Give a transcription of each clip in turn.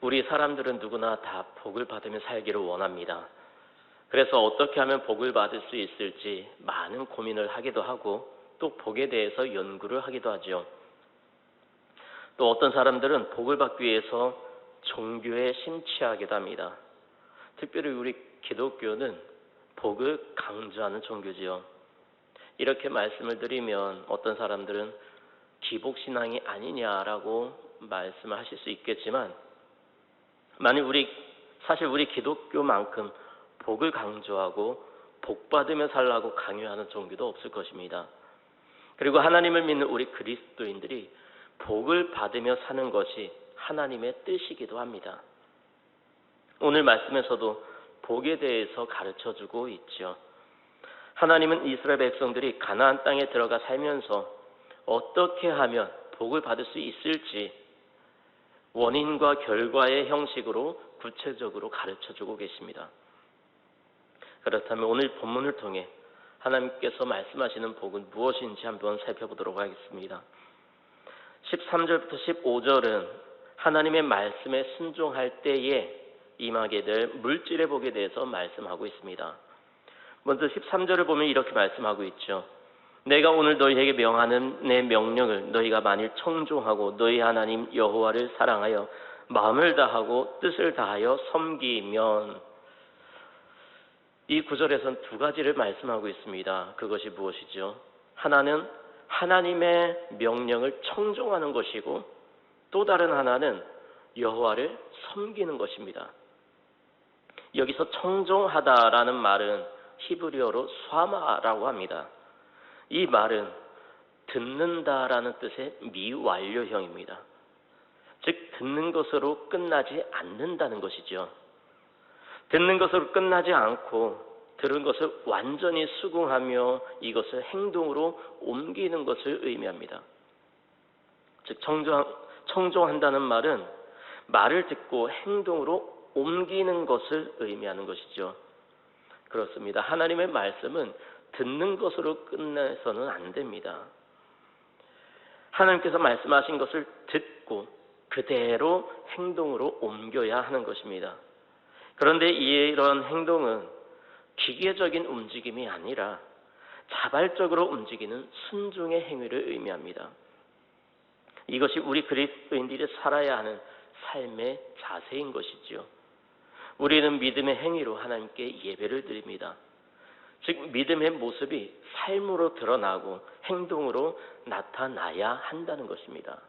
우리 사람들은 누구나 다 복을 받으며 살기를 원합니다. 그래서 어떻게 하면 복을 받을 수 있을지 많은 고민을 하기도 하고 또 복에 대해서 연구를 하기도 하죠. 또 어떤 사람들은 복을 받기 위해서 종교에 심취하기도 합니다. 특별히 우리 기독교는 복을 강조하는 종교지요. 이렇게 말씀을 드리면 어떤 사람들은 기복신앙이 아니냐라고 말씀을 하실 수 있겠지만 만일 사실 우리 기독교만큼 복을 강조하고 복 받으며 살라고 강요하는 종교도 없을 것입니다. 그리고 하나님을 믿는 우리 그리스도인들이 복을 받으며 사는 것이 하나님의 뜻이기도 합니다. 오늘 말씀에서도 복에 대해서 가르쳐주고 있죠. 하나님은 이스라엘 백성들이 가나안 땅에 들어가 살면서 어떻게 하면 복을 받을 수 있을지 원인과 결과의 형식으로 구체적으로 가르쳐주고 계십니다. 그렇다면 오늘 본문을 통해 하나님께서 말씀하시는 복은 무엇인지 한번 살펴보도록 하겠습니다. 13절부터 15절은 하나님의 말씀에 순종할 때에 임하게 될 물질의 복에 대해서 말씀하고 있습니다. 먼저 13절을 보면 이렇게 말씀하고 있죠. 내가 오늘 너희에게 명하는 내 명령을 너희가 만일 청종하고 너희 하나님 여호와를 사랑하여 마음을 다하고 뜻을 다하여 섬기면, 이 구절에서는 두 가지를 말씀하고 있습니다. 그것이 무엇이죠? 하나는 하나님의 명령을 청종하는 것이고 또 다른 하나는 여호와를 섬기는 것입니다. 여기서 청종하다라는 말은 히브리어로 쏴마라고 합니다. 이 말은 듣는다라는 뜻의 미완료형입니다. 즉 듣는 것으로 끝나지 않는다는 것이죠. 듣는 것으로 끝나지 않고 들은 것을 완전히 수긍하며 이것을 행동으로 옮기는 것을 의미합니다. 즉 청종한다는 말은 말을 듣고 행동으로 옮기는 것을 의미하는 것이죠. 그렇습니다. 하나님의 말씀은 듣는 것으로 끝내서는 안 됩니다. 하나님께서 말씀하신 것을 듣고 그대로 행동으로 옮겨야 하는 것입니다. 그런데 이런 행동은 기계적인 움직임이 아니라 자발적으로 움직이는 순종의 행위를 의미합니다. 이것이 우리 그리스도인들이 살아야 하는 삶의 자세인 것이지요. 우리는 믿음의 행위로 하나님께 예배를 드립니다. 즉 믿음의 모습이 삶으로 드러나고 행동으로 나타나야 한다는 것입니다.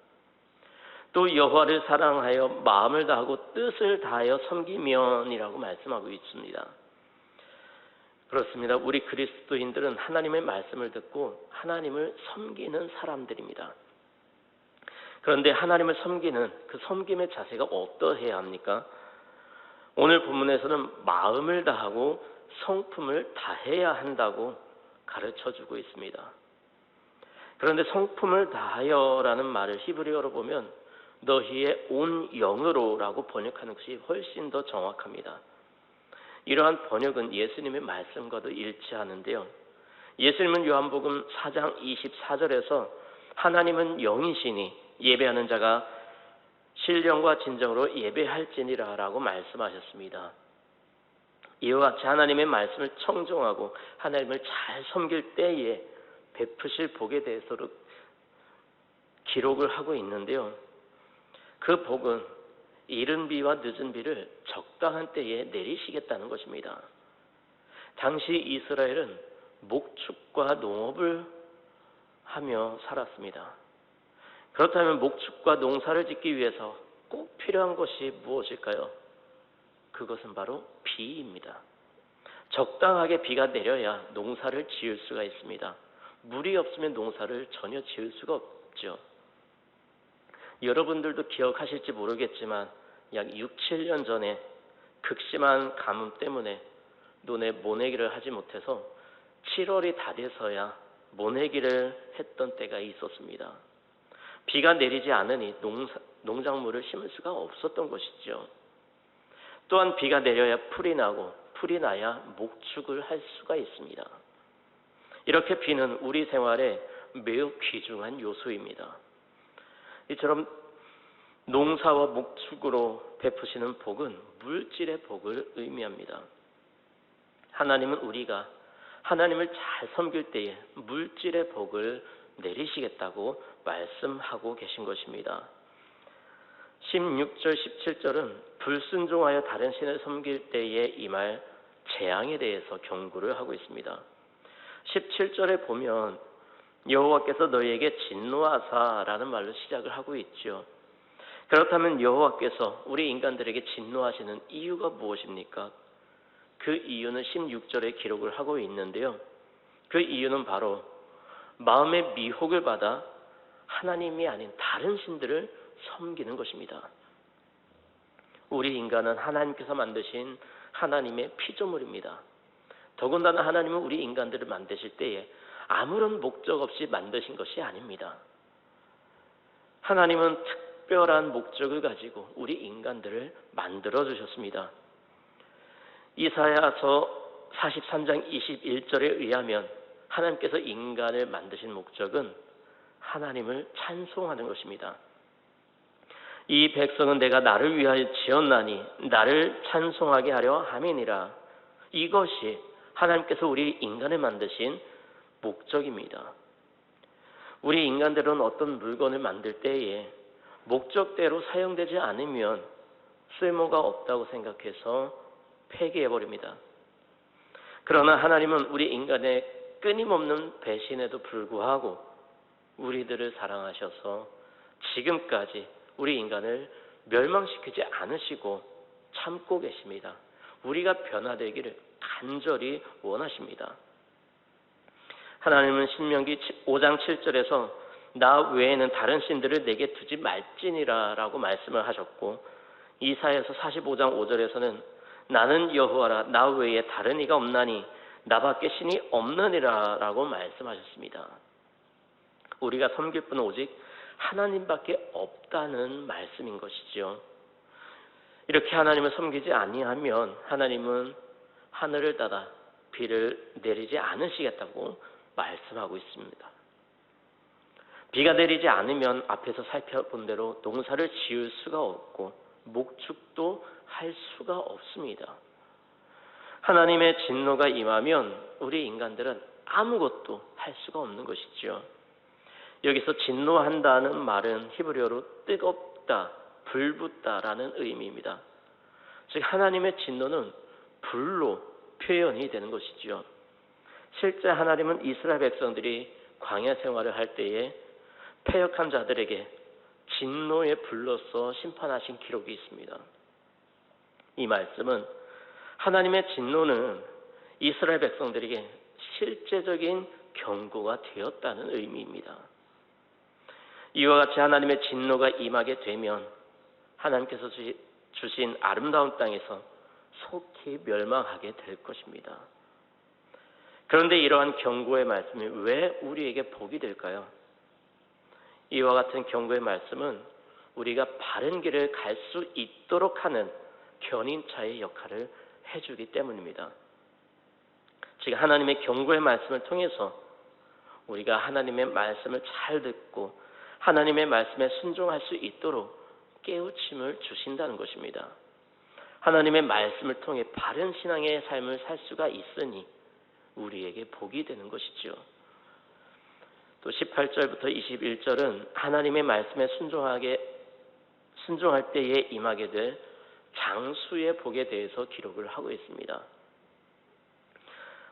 또 여호와를 사랑하여 마음을 다하고 뜻을 다하여 섬기면이라고 말씀하고 있습니다. 그렇습니다. 우리 그리스도인들은 하나님의 말씀을 듣고 하나님을 섬기는 사람들입니다. 그런데 하나님을 섬기는 그 섬김의 자세가 어떠해야 합니까? 오늘 본문에서는 마음을 다하고 성품을 다해야 한다고 가르쳐주고 있습니다. 그런데 성품을 다하여라는 말을 히브리어로 보면 너희의 온 영으로라고 번역하는 것이 훨씬 더 정확합니다. 이러한 번역은 예수님의 말씀과도 일치하는데요. 예수님은 요한복음 4장 24절에서 하나님은 영이시니 예배하는 자가 신령과 진정으로 예배할지니라 라고 말씀하셨습니다. 이와 같이 하나님의 말씀을 청종하고 하나님을 잘 섬길 때에 베푸실 복에 대해서도 기록을 하고 있는데요. 그 복은 이른 비와 늦은 비를 적당한 때에 내리시겠다는 것입니다. 당시 이스라엘은 목축과 농업을 하며 살았습니다. 그렇다면 목축과 농사를 짓기 위해서 꼭 필요한 것이 무엇일까요? 그것은 바로 비입니다. 적당하게 비가 내려야 농사를 지을 수가 있습니다. 물이 없으면 농사를 전혀 지을 수가 없죠. 여러분들도 기억하실지 모르겠지만 약 6, 7년 전에 극심한 가뭄 때문에 논에 모내기를 하지 못해서 7월이 다 돼서야 모내기를 했던 때가 있었습니다. 비가 내리지 않으니 농작물을 심을 수가 없었던 것이죠. 또한 비가 내려야 풀이 나고 풀이 나야 목축을 할 수가 있습니다. 이렇게 비는 우리 생활에 매우 귀중한 요소입니다. 이처럼 농사와 목축으로 베푸시는 복은 물질의 복을 의미합니다. 하나님은 우리가 하나님을 잘 섬길 때에 물질의 복을 내리시겠다고 말씀하고 계신 것입니다. 16절, 17절은 불순종하여 다른 신을 섬길 때에 임할 재앙에 대해서 경고를 하고 있습니다. 17절에 보면 여호와께서 너희에게 진노하사라는 말로 시작을 하고 있죠. 그렇다면 여호와께서 우리 인간들에게 진노하시는 이유가 무엇입니까? 그 이유는 16절에 기록을 하고 있는데요. 그 이유는 바로 마음의 미혹을 받아 하나님이 아닌 다른 신들을 섬기는 것입니다. 우리 인간은 하나님께서 만드신 하나님의 피조물입니다. 더군다나 하나님은 우리 인간들을 만드실 때에 아무런 목적 없이 만드신 것이 아닙니다. 하나님은 특별한 목적을 가지고 우리 인간들을 만들어 주셨습니다. 이사야서 43장 21절에 의하면 하나님께서 인간을 만드신 목적은 하나님을 찬송하는 것입니다. 이 백성은 내가 나를 위하여 지었나니 나를 찬송하게 하려 함이니라. 이것이 하나님께서 우리 인간을 만드신 목적입니다. 우리 인간들은 어떤 물건을 만들 때에 목적대로 사용되지 않으면 쓸모가 없다고 생각해서 폐기해버립니다. 그러나 하나님은 우리 인간의 끊임없는 배신에도 불구하고 우리들을 사랑하셔서 지금까지 우리 인간을 멸망시키지 않으시고 참고 계십니다. 우리가 변화되기를 간절히 원하십니다. 하나님은 신명기 5장 7절에서 나 외에는 다른 신들을 내게 두지 말지니라 라고 말씀을 하셨고, 이사야서 45장 5절에서는 나는 여호와라 나 외에 다른 이가 없나니 나밖에 신이 없느니라 라고 말씀하셨습니다. 우리가 섬길 분은 오직 하나님밖에 없다는 말씀인 것이죠. 이렇게 하나님을 섬기지 아니하면 하나님은 하늘을 닫아 비를 내리지 않으시겠다고 말씀하고 있습니다. 비가 내리지 않으면 앞에서 살펴본 대로 농사를 지을 수가 없고 목축도 할 수가 없습니다. 하나님의 진노가 임하면 우리 인간들은 아무것도 할 수가 없는 것이죠. 여기서 진노한다는 말은 히브리어로 뜨겁다, 불붙다라는 의미입니다. 즉 하나님의 진노는 불로 표현이 되는 것이죠. 실제 하나님은 이스라엘 백성들이 광야 생활을 할 때에 패역한 자들에게 진노의 불로서 심판하신 기록이 있습니다. 이 말씀은 하나님의 진노는 이스라엘 백성들에게 실제적인 경고가 되었다는 의미입니다. 이와 같이 하나님의 진노가 임하게 되면 하나님께서 주신 아름다운 땅에서 속히 멸망하게 될 것입니다. 그런데 이러한 경고의 말씀이 왜 우리에게 복이 될까요? 이와 같은 경고의 말씀은 우리가 바른 길을 갈 수 있도록 하는 견인차의 역할을 해주기 때문입니다. 즉 하나님의 경고의 말씀을 통해서 우리가 하나님의 말씀을 잘 듣고 하나님의 말씀에 순종할 수 있도록 깨우침을 주신다는 것입니다. 하나님의 말씀을 통해 바른 신앙의 삶을 살 수가 있으니 우리에게 복이 되는 것이죠. 또 18절부터 21절은 하나님의 말씀에 순종할 때에 임하게 될 장수의 복에 대해서 기록을 하고 있습니다.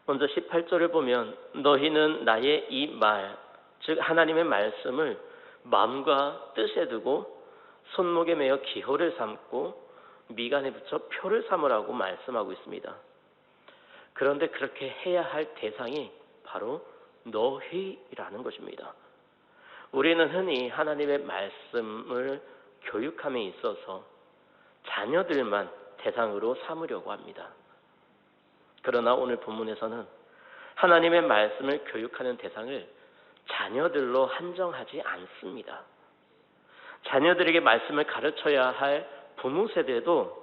먼저 18절을 보면 너희는 나의 이 말, 즉 하나님의 말씀을 마음과 뜻에 두고 손목에 매어 기호를 삼고 미간에 붙여 표를 삼으라고 말씀하고 있습니다. 그런데 그렇게 해야 할 대상이 바로 너희라는 것입니다. 우리는 흔히 하나님의 말씀을 교육함에 있어서 자녀들만 대상으로 삼으려고 합니다. 그러나 오늘 본문에서는 하나님의 말씀을 교육하는 대상을 자녀들로 한정하지 않습니다. 자녀들에게 말씀을 가르쳐야 할 부모 세대도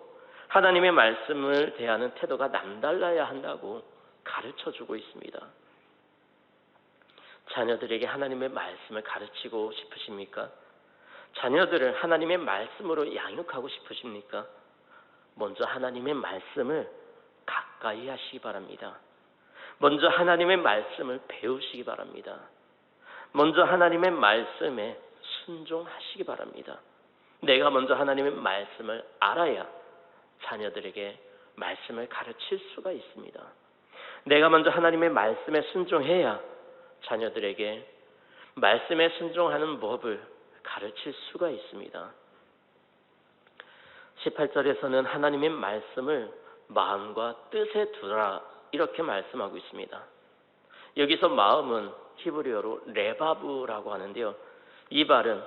하나님의 말씀을 대하는 태도가 남달라야 한다고 가르쳐주고 있습니다. 자녀들에게 하나님의 말씀을 가르치고 싶으십니까? 자녀들을 하나님의 말씀으로 양육하고 싶으십니까? 먼저 하나님의 말씀을 가까이 하시기 바랍니다. 먼저 하나님의 말씀을 배우시기 바랍니다. 먼저 하나님의 말씀에 순종하시기 바랍니다. 내가 먼저 하나님의 말씀을 알아야 자녀들에게 말씀을 가르칠 수가 있습니다. 내가 먼저 하나님의 말씀에 순종해야 자녀들에게 말씀에 순종하는 법을 가르칠 수가 있습니다. 18절에서는 하나님의 말씀을 마음과 뜻에 두라 이렇게 말씀하고 있습니다. 여기서 마음은 히브리어로 레바브라고 하는데요. 이 말은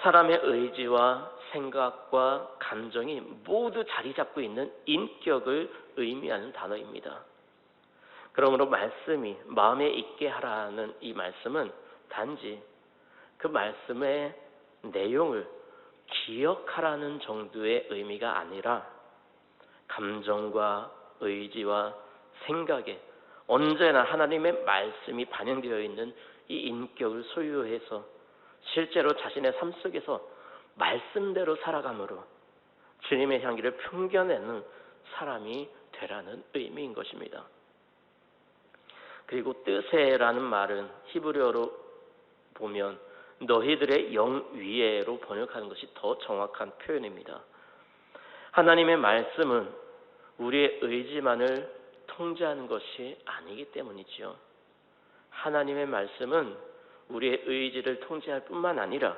사람의 의지와 생각과 감정이 모두 자리 잡고 있는 인격을 의미하는 단어입니다. 그러므로 말씀이 마음에 있게 하라는 이 말씀은 단지 그 말씀의 내용을 기억하라는 정도의 의미가 아니라 감정과 의지와 생각에 언제나 하나님의 말씀이 반영되어 있는 이 인격을 소유해서 실제로 자신의 삶 속에서 말씀대로 살아감으로 주님의 향기를 풍겨내는 사람이 되라는 의미인 것입니다. 그리고 뜻에라는 말은 히브리어로 보면 너희들의 영 위에로 번역하는 것이 더 정확한 표현입니다. 하나님의 말씀은 우리의 의지만을 통제하는 것이 아니기 때문이지요. 하나님의 말씀은 우리의 의지를 통제할 뿐만 아니라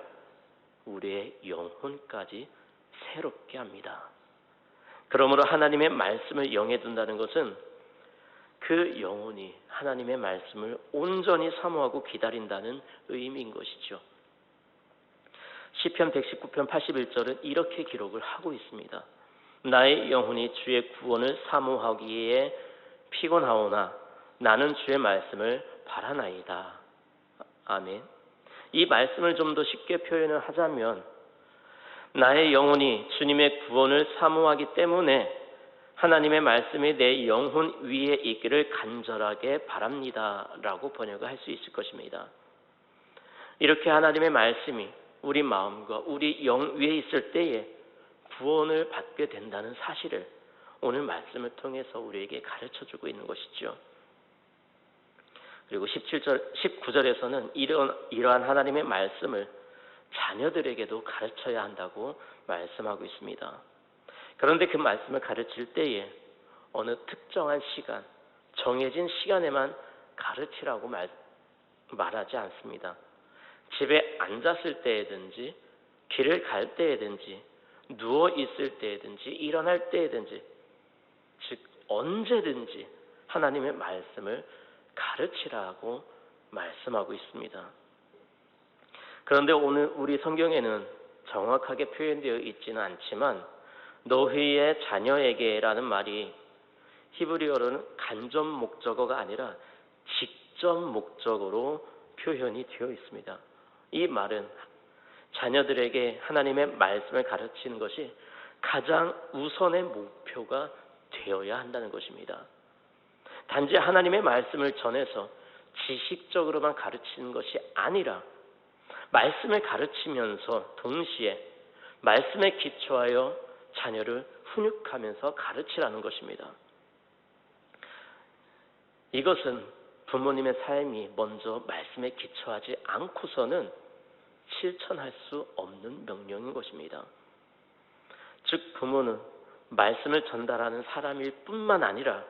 우리의 영혼까지 새롭게 합니다. 그러므로 하나님의 말씀을 영에 둔다는 것은 그 영혼이 하나님의 말씀을 온전히 사모하고 기다린다는 의미인 것이죠. 시편 119편 81절은 이렇게 기록을 하고 있습니다. 나의 영혼이 주의 구원을 사모하기에 피곤하오나 나는 주의 말씀을 바라나이다. 아멘. 이 말씀을 좀 더 쉽게 표현을 하자면 나의 영혼이 주님의 구원을 사모하기 때문에 하나님의 말씀이 내 영혼 위에 있기를 간절하게 바랍니다 라고 번역을 할 수 있을 것입니다. 이렇게 하나님의 말씀이 우리 마음과 우리 영 위에 있을 때에 구원을 받게 된다는 사실을 오늘 말씀을 통해서 우리에게 가르쳐주고 있는 것이죠. 그리고 19절에서는 이러한 하나님의 말씀을 자녀들에게도 가르쳐야 한다고 말씀하고 있습니다. 그런데 그 말씀을 가르칠 때에 어느 특정한 시간, 정해진 시간에만 가르치라고 말하지 않습니다. 집에 앉았을 때에든지, 길을 갈 때에든지, 누워 있을 때에든지, 일어날 때에든지, 즉 언제든지 하나님의 말씀을 가르치라고 말씀하고 있습니다. 그런데 오늘 우리 성경에는 정확하게 표현되어 있지는 않지만 너희의 자녀에게라는 말이 히브리어로는 간접 목적어가 아니라 직접 목적어로 표현이 되어 있습니다. 이 말은 자녀들에게 하나님의 말씀을 가르치는 것이 가장 우선의 목표가 되어야 한다는 것입니다. 단지 하나님의 말씀을 전해서 지식적으로만 가르치는 것이 아니라 말씀을 가르치면서 동시에 말씀에 기초하여 자녀를 훈육하면서 가르치라는 것입니다. 이것은 부모님의 삶이 먼저 말씀에 기초하지 않고서는 실천할 수 없는 명령인 것입니다. 즉 부모는 말씀을 전달하는 사람일 뿐만 아니라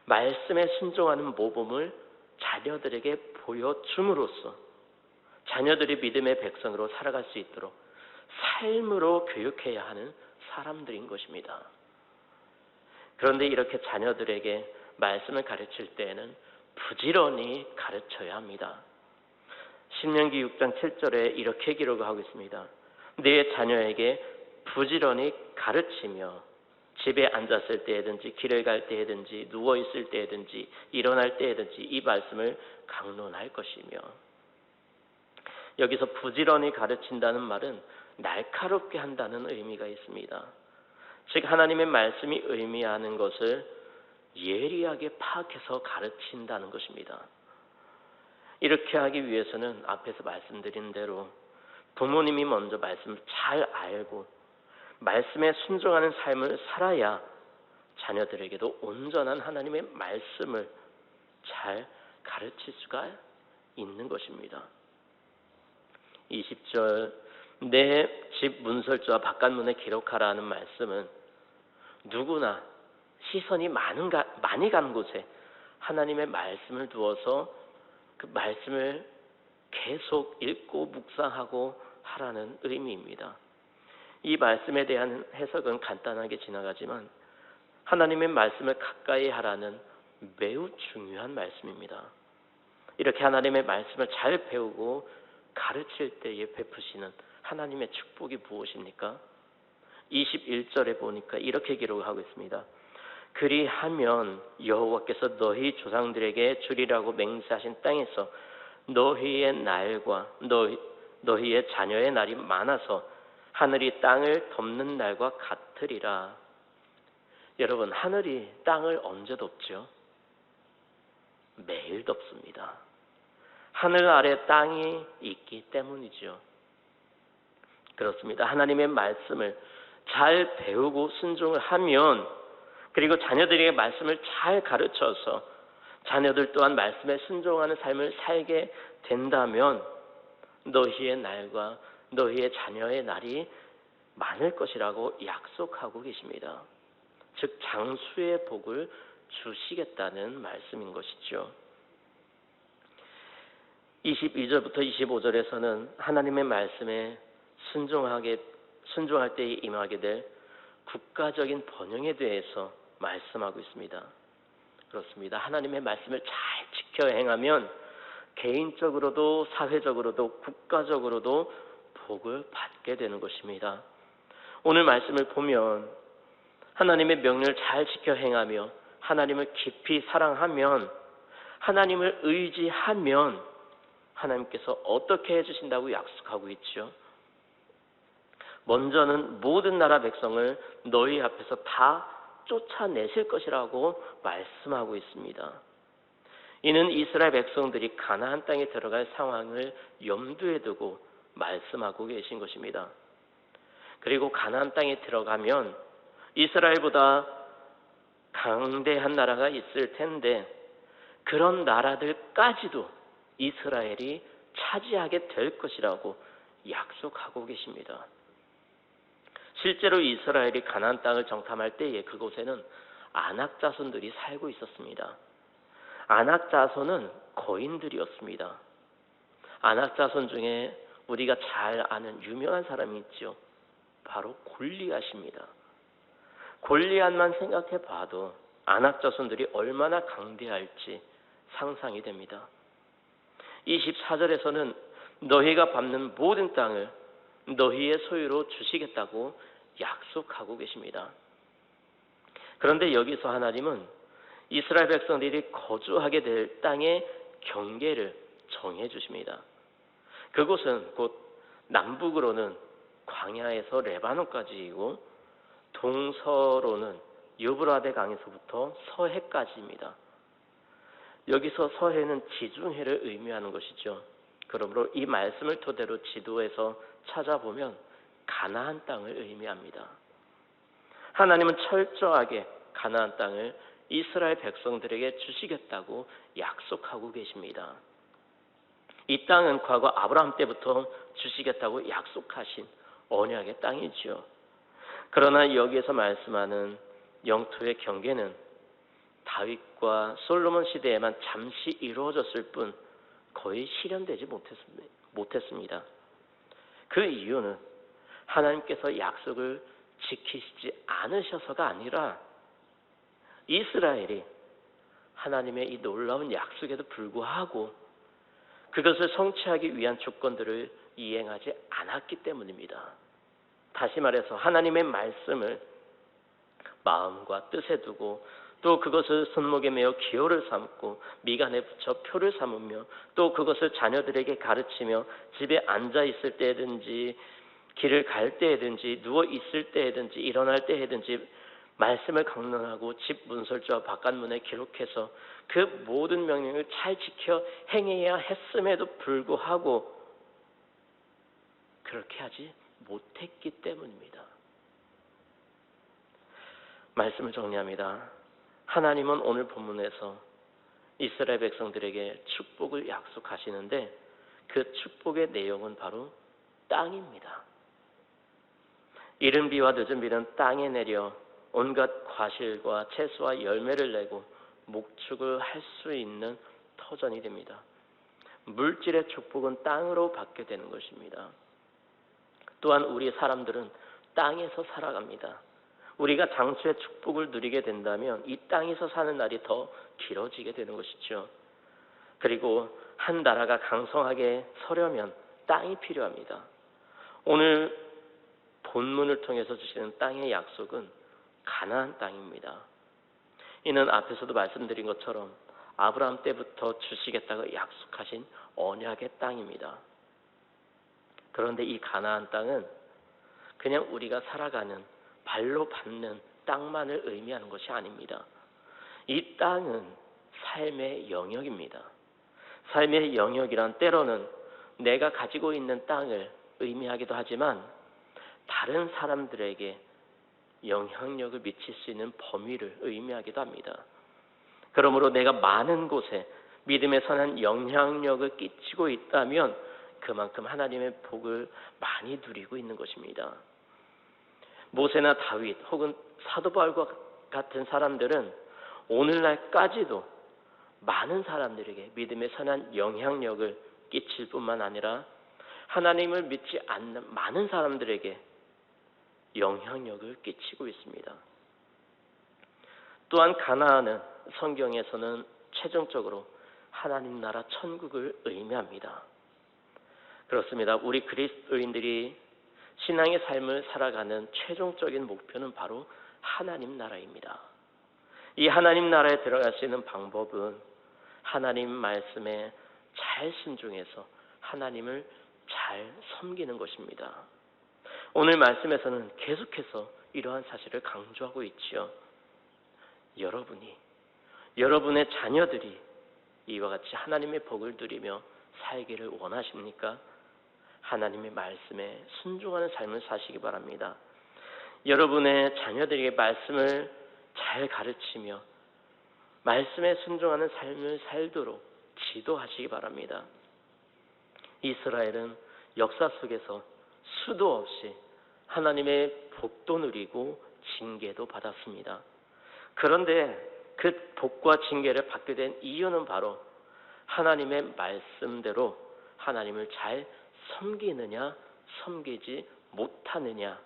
말씀에 순종하는 모범을 자녀들에게 보여줌으로써 자녀들이 믿음의 백성으로 살아갈 수 있도록 삶으로 교육해야 하는 사람들인 것입니다. 그런데 이렇게 자녀들에게 말씀을 가르칠 때에는 부지런히 가르쳐야 합니다. 신명기 6장 7절에 이렇게 기록을 하고 있습니다. 내 자녀에게 부지런히 가르치며 집에 앉았을 때든지 길을 갈 때든지 누워 있을 때든지 일어날 때든지 이 말씀을 강론할 것이며, 여기서 부지런히 가르친다는 말은 날카롭게 한다는 의미가 있습니다. 즉 하나님의 말씀이 의미하는 것을 예리하게 파악해서 가르친다는 것입니다. 이렇게 하기 위해서는 앞에서 말씀드린 대로 부모님이 먼저 말씀을 잘 알고 말씀에 순종하는 삶을 살아야 자녀들에게도 온전한 하나님의 말씀을 잘 가르칠 수가 있는 것입니다. 20절 내 집 문설주와 바깥문에 기록하라는 말씀은 누구나 시선이 많이 가는 곳에 하나님의 말씀을 두어서 그 말씀을 계속 읽고 묵상하고 하라는 의미입니다. 이 말씀에 대한 해석은 간단하게 지나가지만 하나님의 말씀을 가까이 하라는 매우 중요한 말씀입니다. 이렇게 하나님의 말씀을 잘 배우고 가르칠 때에 베푸시는 하나님의 축복이 무엇입니까? 21절에 보니까 이렇게 기록을 하고 있습니다. 그리하면 여호와께서 너희 조상들에게 주리라고 맹세하신 땅에서 너희의 날과 너희의 자녀의 날이 많아서 하늘이 땅을 덮는 날과 같으리라. 여러분, 하늘이 땅을 언제 덮죠? 매일 덮습니다. 하늘 아래 땅이 있기 때문이죠. 그렇습니다. 하나님의 말씀을 잘 배우고 순종을 하면, 그리고 자녀들에게 말씀을 잘 가르쳐서 자녀들 또한 말씀에 순종하는 삶을 살게 된다면 너희의 날과 너희의 자녀의 날이 많을 것이라고 약속하고 계십니다. 즉 장수의 복을 주시겠다는 말씀인 것이죠. 22절부터 25절에서는 하나님의 말씀에 순종할 때에 임하게 될 국가적인 번영에 대해서 말씀하고 있습니다. 그렇습니다. 하나님의 말씀을 잘 지켜 행하면 개인적으로도 사회적으로도 국가적으로도 복을 받게 되는 것입니다. 오늘 말씀을 보면 하나님의 명령을 잘 지켜 행하며 하나님을 깊이 사랑하면, 하나님을 의지하면 하나님께서 어떻게 해주신다고 약속하고 있죠? 먼저는 모든 나라 백성을 너희 앞에서 다 쫓아내실 것이라고 말씀하고 있습니다. 이는 이스라엘 백성들이 가나안 땅에 들어갈 상황을 염두에 두고 말씀하고 계신 것입니다. 그리고 가나안 땅에 들어가면 이스라엘보다 강대한 나라가 있을 텐데 그런 나라들까지도 이스라엘이 차지하게 될 것이라고 약속하고 계십니다. 실제로 이스라엘이 가나안 땅을 정탐할 때에 그곳에는 아낙 자손들이 살고 있었습니다. 아낙 자손은 거인들이었습니다. 아낙 자손 중에 우리가 잘 아는 유명한 사람이 있죠. 바로 골리앗입니다. 골리앗만 생각해 봐도 아낙 자손들이 얼마나 강대할지 상상이 됩니다. 24절에서는 너희가 밟는 모든 땅을 너희의 소유로 주시겠다고 약속하고 계십니다. 그런데 여기서 하나님은 이스라엘 백성들이 거주하게 될 땅의 경계를 정해 주십니다. 그곳은 곧 남북으로는 광야에서 레바논까지이고 동서로는 유브라데 강에서부터 서해까지입니다. 여기서 서해는 지중해를 의미하는 것이죠. 그러므로 이 말씀을 토대로 지도에서 찾아보면 가나안 땅을 의미합니다. 하나님은 철저하게 가나안 땅을 이스라엘 백성들에게 주시겠다고 약속하고 계십니다. 이 땅은 과거 아브라함 때부터 주시겠다고 약속하신 언약의 땅이죠. 그러나 여기에서 말씀하는 영토의 경계는 다윗과 솔로몬 시대에만 잠시 이루어졌을 뿐 거의 실현되지 못했습니다. 그 이유는 하나님께서 약속을 지키시지 않으셔서가 아니라 이스라엘이 하나님의 이 놀라운 약속에도 불구하고 그것을 성취하기 위한 조건들을 이행하지 않았기 때문입니다. 다시 말해서 하나님의 말씀을 마음과 뜻에 두고 또 그것을 손목에 메어 기호를 삼고 미간에 붙여 표를 삼으며 또 그것을 자녀들에게 가르치며 집에 앉아 있을 때든지 길을 갈 때든지 누워 있을 때든지 일어날 때든지 말씀을 강론하고 집 문설주와 바깥문에 기록해서 그 모든 명령을 잘 지켜 행해야 했음에도 불구하고 그렇게 하지 못했기 때문입니다. 말씀을 정리합니다. 하나님은 오늘 본문에서 이스라엘 백성들에게 축복을 약속하시는데 그 축복의 내용은 바로 땅입니다. 이른 비와 늦은 비는 땅에 내려 온갖 과실과 채소와 열매를 내고 목축을 할 수 있는 터전이 됩니다. 물질의 축복은 땅으로 받게 되는 것입니다. 또한 우리 사람들은 땅에서 살아갑니다. 우리가 장수의 축복을 누리게 된다면 이 땅에서 사는 날이 더 길어지게 되는 것이죠. 그리고 한 나라가 강성하게 서려면 땅이 필요합니다. 오늘 본문을 통해서 주시는 땅의 약속은 가나안 땅입니다. 이는 앞에서도 말씀드린 것처럼 아브라함 때부터 주시겠다고 약속하신 언약의 땅입니다. 그런데 이 가나안 땅은 그냥 우리가 살아가는 발로 밟는 땅만을 의미하는 것이 아닙니다. 이 땅은 삶의 영역입니다. 삶의 영역이란 때로는 내가 가지고 있는 땅을 의미하기도 하지만 다른 사람들에게 영향력을 미칠 수 있는 범위를 의미하기도 합니다. 그러므로 내가 많은 곳에 믿음의 선한 영향력을 끼치고 있다면 그만큼 하나님의 복을 많이 누리고 있는 것입니다. 모세나 다윗 혹은 사도 바울과 같은 사람들은 오늘날까지도 많은 사람들에게 믿음의 선한 영향력을 끼칠 뿐만 아니라 하나님을 믿지 않는 많은 사람들에게 영향력을 끼치고 있습니다. 또한 가나안은 성경에서는 최종적으로 하나님 나라 천국을 의미합니다. 그렇습니다. 우리 그리스도인들이 신앙의 삶을 살아가는 최종적인 목표는 바로 하나님 나라입니다. 이 하나님 나라에 들어갈 수 있는 방법은 하나님 말씀에 잘 순종해서 하나님을 잘 섬기는 것입니다. 오늘 말씀에서는 계속해서 이러한 사실을 강조하고 있지요. 여러분의 자녀들이 이와 같이 하나님의 복을 누리며 살기를 원하십니까? 하나님의 말씀에 순종하는 삶을 사시기 바랍니다. 여러분의 자녀들에게 말씀을 잘 가르치며 말씀에 순종하는 삶을 살도록 지도하시기 바랍니다. 이스라엘은 역사 속에서 수도 없이 하나님의 복도 누리고 징계도 받았습니다. 그런데 그 복과 징계를 받게 된 이유는 바로 하나님의 말씀대로 하나님을 잘 섬기느냐 섬기지 못하느냐,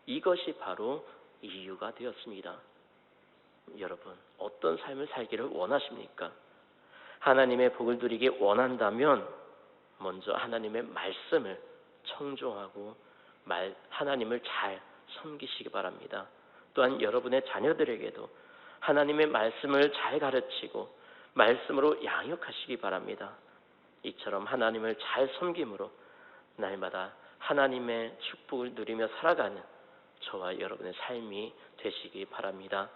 이것이 바로 이유가 되었습니다. 여러분, 어떤 삶을 살기를 원하십니까? 하나님의 복을 누리기 원한다면 먼저 하나님의 말씀을 청종하고 하나님을 잘 섬기시기 바랍니다. 또한 여러분의 자녀들에게도 하나님의 말씀을 잘 가르치고 말씀으로 양육하시기 바랍니다. 이처럼 하나님을 잘 섬김으로 날마다 하나님의 축복을 누리며 살아가는 저와 여러분의 삶이 되시기 바랍니다.